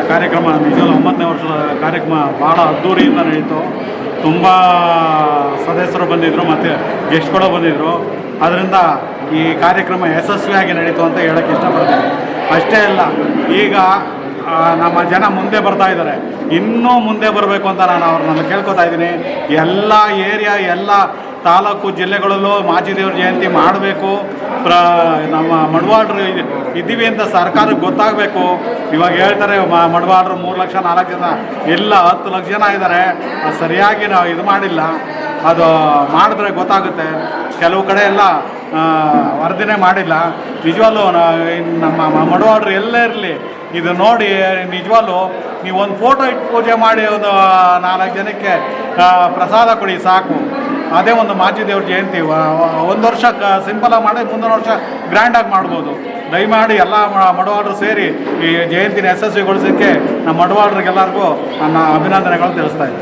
ಕಾರ್ಯಕ್ರಮ ನಿಜವೂ 9ನೇ ವರ್ಷದ ಕಾರ್ಯಕ್ರಮ ಭಾಳ ಅದ್ಧೂರಿಯಿಂದ ನಡೀತು. ತುಂಬ ಸದಸ್ಯರು ಬಂದಿದ್ದರು ಮತ್ತು ಗೆಸ್ಟ್ಗಳು ಬಂದಿದ್ದರು. ಅದರಿಂದ ಈ ಕಾರ್ಯಕ್ರಮ ಯಶಸ್ವಿಯಾಗಿ ನಡೀತು ಅಂತ ಹೇಳೋಕ್ಕೆ ಇಷ್ಟಪಡ್ತೀನಿ. ಅಷ್ಟೇ ಅಲ್ಲ, ಈಗ ನಮ್ಮ ಜನ ಮುಂದೆ ಬರ್ತಾ ಇದ್ದಾರೆ, ಇನ್ನೂ ಮುಂದೆ ಬರಬೇಕು ಅಂತ ನಾನು ಅವ್ರನ್ನ ಕೇಳ್ಕೊತಾ ಇದ್ದೀನಿ. ಎಲ್ಲ ಏರಿಯಾ, ಎಲ್ಲ ತಾಲೂಕು ಜಿಲ್ಲೆಗಳಲ್ಲೂ ಮಾಚಿದೇವ್ರ ಜಯಂತಿ ಮಾಡಬೇಕು. ನಮ್ಮ ಮಡವಾಳರು ಇದ್ದೀವಿ ಅಂತ ಸರ್ಕಾರಕ್ಕೆ ಗೊತ್ತಾಗಬೇಕು. ಇವಾಗ ಹೇಳ್ತಾರೆ ಮಡವಾಳರು 3 ಲಕ್ಷ 4 ಜನ, ಇಲ್ಲ 10 ಲಕ್ಷ ಜನ ಇದ್ದಾರೆ. ಅದು ಸರಿಯಾಗಿ ನಾವು ಇದು ಮಾಡಿಲ್ಲ. ಅದು ಮಾಡಿದ್ರೆ ಗೊತ್ತಾಗುತ್ತೆ. ಕೆಲವು ಕಡೆ ಎಲ್ಲ ವರದಿನೇ ಮಾಡಿಲ್ಲ. ನಿಜವಾಗ್ಲೂ ನಮ್ಮ ಮಡವಾಳರು ಎಲ್ಲೇ ಇರಲಿ, ಇದು ನೋಡಿ ನಿಜವಾಗ್ಲೂ ನೀವು ಒಂದು ಫೋಟೋ ಇಟ್ಟು ಪೂಜೆ ಮಾಡಿ ಒಂದು 4 ಜನಕ್ಕೆ ಪ್ರಸಾದ ಕೊಡಿ ಸಾಕು. ಅದೇ ಒಂದು ಮಾಚಿದೇವ್ರ ಜಯಂತಿ. ಒಂದು ವರ್ಷ ಸಿಂಪಲಾಗಿ ಮಾಡಿ, ಮುಂದಿನ ವರ್ಷ ಗ್ರ್ಯಾಂಡಾಗಿ ಮಾಡ್ಬೋದು. ದಯಮಾಡಿ ಎಲ್ಲ ಮಡವಾಳರು ಸೇರಿ ಈ ಜಯಂತಿನ ಯಶಸ್ವಿಗೊಳಿಸೋಕ್ಕೆ ನಮ್ಮ ಮಡವಾಳರಿಗೆಲ್ಲರಿಗೂ ನನ್ನ ಅಭಿನಂದನೆಗಳು ತಿಳಿಸ್ತಾ ಇದ್ದೀನಿ.